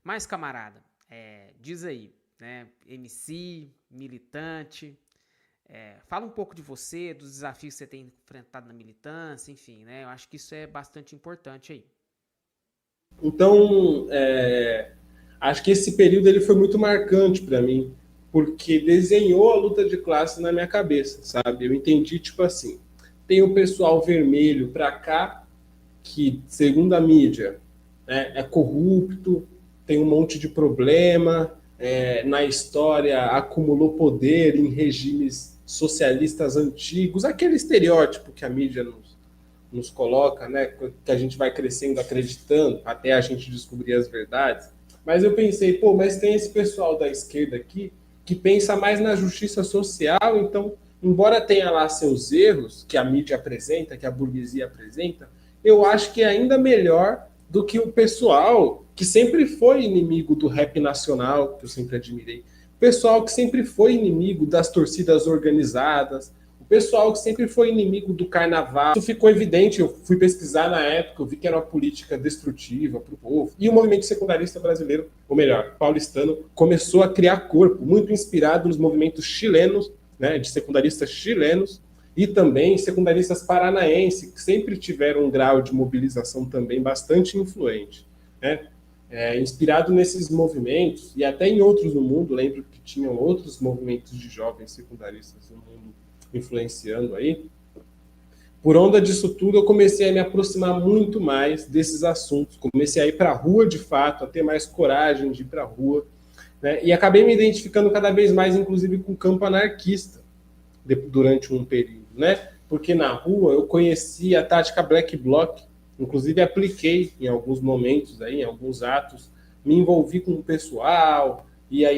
Mas, camarada, diz aí, né? MC, militante, fala um pouco de você, dos desafios que você tem enfrentado na militância, enfim, né? Eu acho que isso é bastante importante aí. Então, acho que esse período ele foi muito marcante para mim, porque desenhou a luta de classe na minha cabeça, sabe? Eu entendi, tipo assim, tem o pessoal vermelho para cá, que, segundo a mídia, né, é corrupto, tem um monte de problema, na história acumulou poder em regimes socialistas antigos, aquele estereótipo que a mídia nos coloca, né, que a gente vai crescendo acreditando até a gente descobrir as verdades. Mas eu pensei, pô, mas tem esse pessoal da esquerda aqui que pensa mais na justiça social, então, embora tenha lá seus erros que a mídia apresenta, que a burguesia apresenta, eu acho que é ainda melhor do que o pessoal que sempre foi inimigo do rap nacional, que eu sempre admirei, o pessoal que sempre foi inimigo das torcidas organizadas, o pessoal que sempre foi inimigo do carnaval. Isso ficou evidente, eu fui pesquisar na época, eu vi que era uma política destrutiva para o povo. E o movimento secundarista brasileiro, ou melhor, paulistano, começou a criar corpo, muito inspirado nos movimentos chilenos, né, de secundaristas chilenos, e também secundaristas paranaenses, que sempre tiveram um grau de mobilização também bastante influente. Né? Inspirado nesses movimentos, e até em outros no mundo, lembro que tinham outros movimentos de jovens secundaristas no mundo influenciando aí. Por onda disso tudo, eu comecei a me aproximar muito mais desses assuntos. Comecei a ir para a rua de fato, a ter mais coragem de ir para a rua. Né? E acabei me identificando cada vez mais, inclusive, com o campo anarquista durante um período. Né? Porque na rua eu conheci a tática Black Bloc, inclusive apliquei em alguns momentos, aí, em alguns atos, me envolvi com o pessoal, ia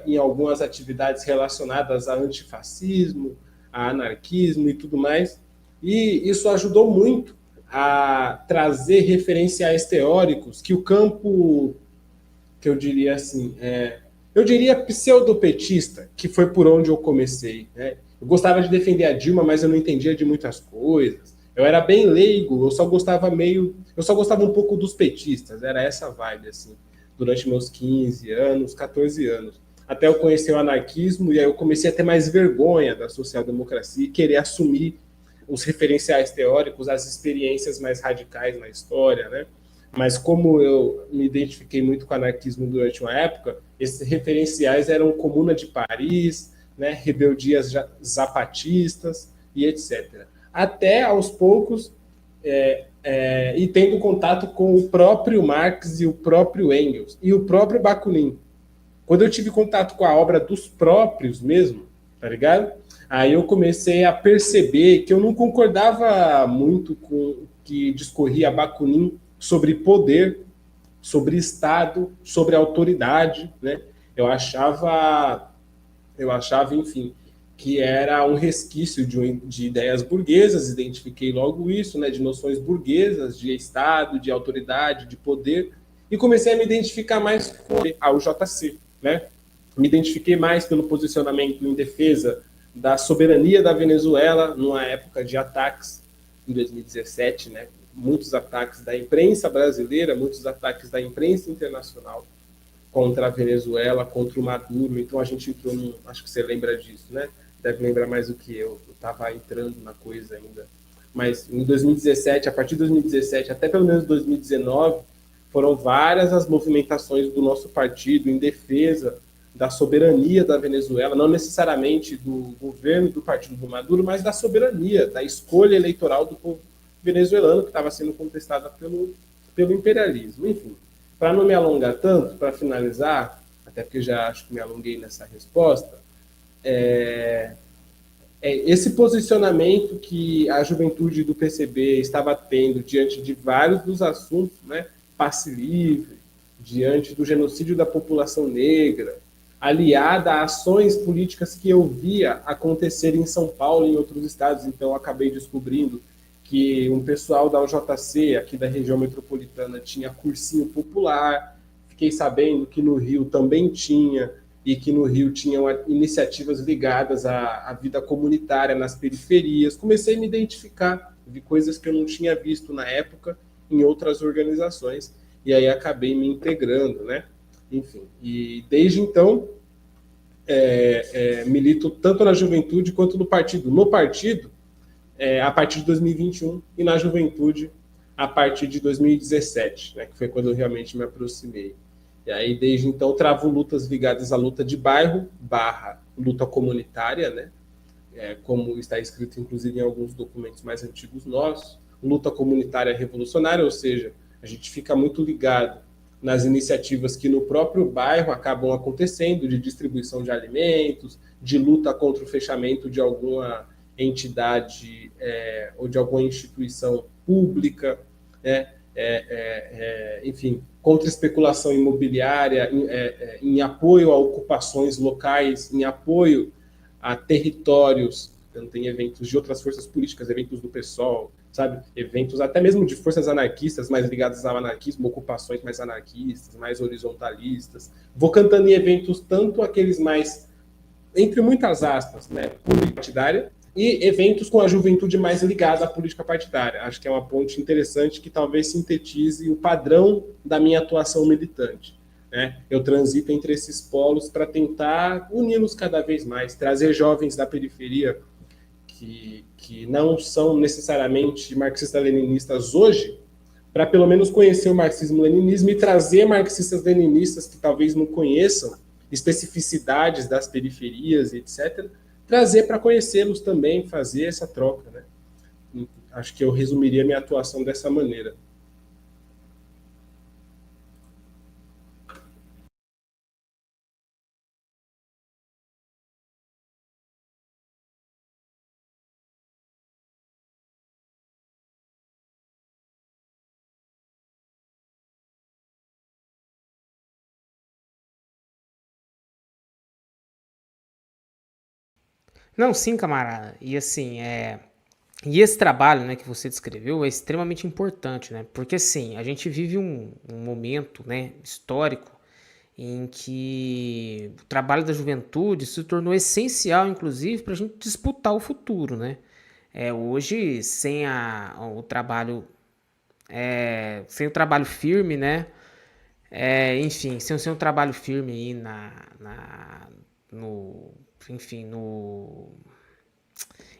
em algumas atividades relacionadas a antifascismo, a anarquismo e tudo mais. E isso ajudou muito a trazer referenciais teóricos que o campo, que eu diria assim, eu diria pseudopetista, que foi por onde eu comecei. Né? Eu gostava de defender a Dilma, mas eu não entendia de muitas coisas. Eu era bem leigo, eu só gostava um pouco dos petistas, era essa vibe, assim, durante meus 15 anos, 14 anos. Até eu conhecer o anarquismo, e aí eu comecei a ter mais vergonha da social-democracia e querer assumir os referenciais teóricos, as experiências mais radicais na história, né? Mas como eu me identifiquei muito com o anarquismo durante uma época, esses referenciais eram Comuna de Paris, né, rebeldias zapatistas e etc. Até aos poucos, e tendo contato com o próprio Marx e o próprio Engels e o próprio Bakunin. Quando eu tive contato com a obra dos próprios mesmo, tá ligado? Aí eu comecei a perceber que eu não concordava muito com o que discorria Bakunin sobre poder, sobre Estado, sobre autoridade, né? Eu achava, enfim, que era um resquício de ideias burguesas, identifiquei logo isso, né? De noções burguesas, de Estado, de autoridade, de poder, e comecei a me identificar mais com a UJC, né? Me identifiquei mais pelo posicionamento em defesa da soberania da Venezuela numa época de ataques em 2017, né? Muitos ataques da imprensa brasileira, muitos ataques da imprensa internacional contra a Venezuela, contra o Maduro. Então a gente entrou num, acho que você lembra disso, né? Deve lembrar mais do que eu estava entrando na coisa ainda. Mas em 2017, a partir de 2017 até pelo menos 2019, foram várias as movimentações do nosso partido em defesa da soberania da Venezuela, não necessariamente do governo do partido do Maduro, mas da soberania, da escolha eleitoral do povo venezuelano que estava sendo contestada pelo imperialismo. Enfim, para não me alongar tanto, para finalizar, até porque já acho que me alonguei nessa resposta, esse posicionamento que a juventude do PCB estava tendo diante de vários dos assuntos, né, passe livre, diante do genocídio da população negra, aliada a ações políticas que eu via acontecer em São Paulo e em outros estados. Então, eu acabei descobrindo que um pessoal da UJC, aqui da região metropolitana, tinha cursinho popular. Fiquei sabendo que no Rio também tinha, e que no Rio tinham iniciativas ligadas à vida comunitária nas periferias. Comecei a me identificar, vi coisas que eu não tinha visto na época em outras organizações. e aí acabei me integrando, né? Enfim, e desde então milito tanto na juventude quanto no partido. No partido, a partir de 2021 e na juventude a partir de 2017, né, que foi quando eu realmente me aproximei. E aí, desde então, travo lutas ligadas à luta de bairro barra luta comunitária, né, como está escrito, inclusive, em alguns documentos mais antigos nossos, luta comunitária revolucionária, ou seja, a gente fica muito ligado nas iniciativas que no próprio bairro acabam acontecendo, de distribuição de alimentos, de luta contra o fechamento de alguma entidade ou de alguma instituição pública, né? Enfim, contra a especulação imobiliária, em apoio a ocupações locais, em apoio a territórios. Então, tem eventos de outras forças políticas, eventos do PSOL, sabe? Eventos até mesmo de forças anarquistas mais ligadas ao anarquismo, ocupações mais anarquistas, mais horizontalistas. Vou cantando em eventos tanto aqueles mais, entre muitas aspas, né, política partidária, e eventos com a juventude mais ligada à política partidária. Acho que é uma ponte interessante que talvez sintetize o padrão da minha atuação militante. Né? Eu transito entre esses polos para tentar uni-los cada vez mais, trazer jovens da periferia que não são necessariamente marxistas-leninistas hoje, para pelo menos conhecer o marxismo-leninismo e trazer marxistas-leninistas que talvez não conheçam especificidades das periferias, etc., trazer para conhecê-los também, fazer essa troca. Né? Acho que eu resumiria minha atuação dessa maneira. Não, sim, camarada. E assim, e esse trabalho, né, que você descreveu é extremamente importante, né? Porque assim, a gente vive um momento, né, histórico em que o trabalho da juventude se tornou essencial, inclusive, para a gente disputar o futuro, né? Hoje, sem o trabalho firme, né? Enfim, sem um trabalho firme aí no, enfim, no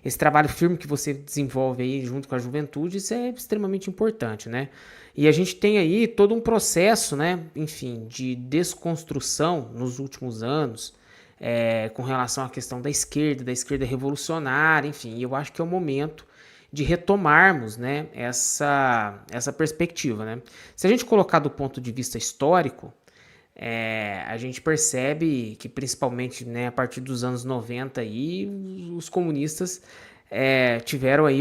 esse trabalho firme que você desenvolve aí junto com a juventude, isso é extremamente importante, né? E a gente tem aí todo um processo, né, enfim, de desconstrução nos últimos anos, com relação à questão da esquerda revolucionária, enfim, e eu acho que é o momento de retomarmos, né, essa perspectiva, né? Se a gente colocar do ponto de vista histórico, a gente percebe que principalmente, né, a partir dos anos 90 aí, os comunistas tiveram aí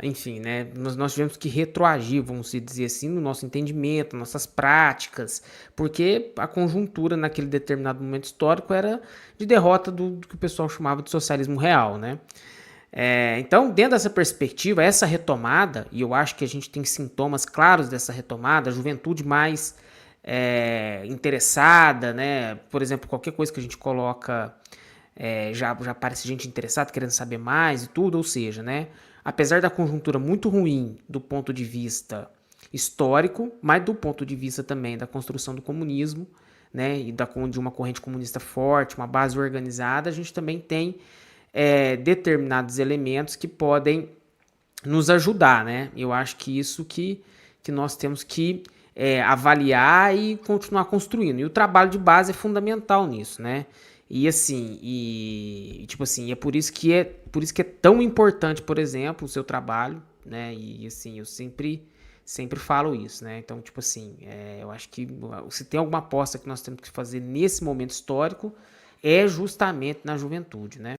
enfim, né, nós tivemos que retroagir, vamos dizer assim, no nosso entendimento, nossas práticas, porque a conjuntura naquele determinado momento histórico era de derrota do que o pessoal chamava de socialismo real, né? Então, dentro dessa perspectiva, essa retomada, e eu acho que a gente tem sintomas claros dessa retomada, a juventude mais interessada, né? Por exemplo, qualquer coisa que a gente coloca, já aparece gente interessada, querendo saber mais e tudo, ou seja, né? Apesar da conjuntura muito ruim do ponto de vista histórico, mas do ponto de vista também da construção do comunismo, né? E de uma corrente comunista forte, uma base organizada, a gente também tem determinados elementos que podem nos ajudar, né? Eu acho que isso que nós temos que avaliar e continuar construindo. E o trabalho de base é fundamental nisso, né? E assim, tipo assim, é por isso que é tão importante, por exemplo, o seu trabalho, né? E assim, eu sempre falo isso, né? Então, tipo assim, eu acho que se tem alguma aposta que nós temos que fazer nesse momento histórico é justamente na juventude, né?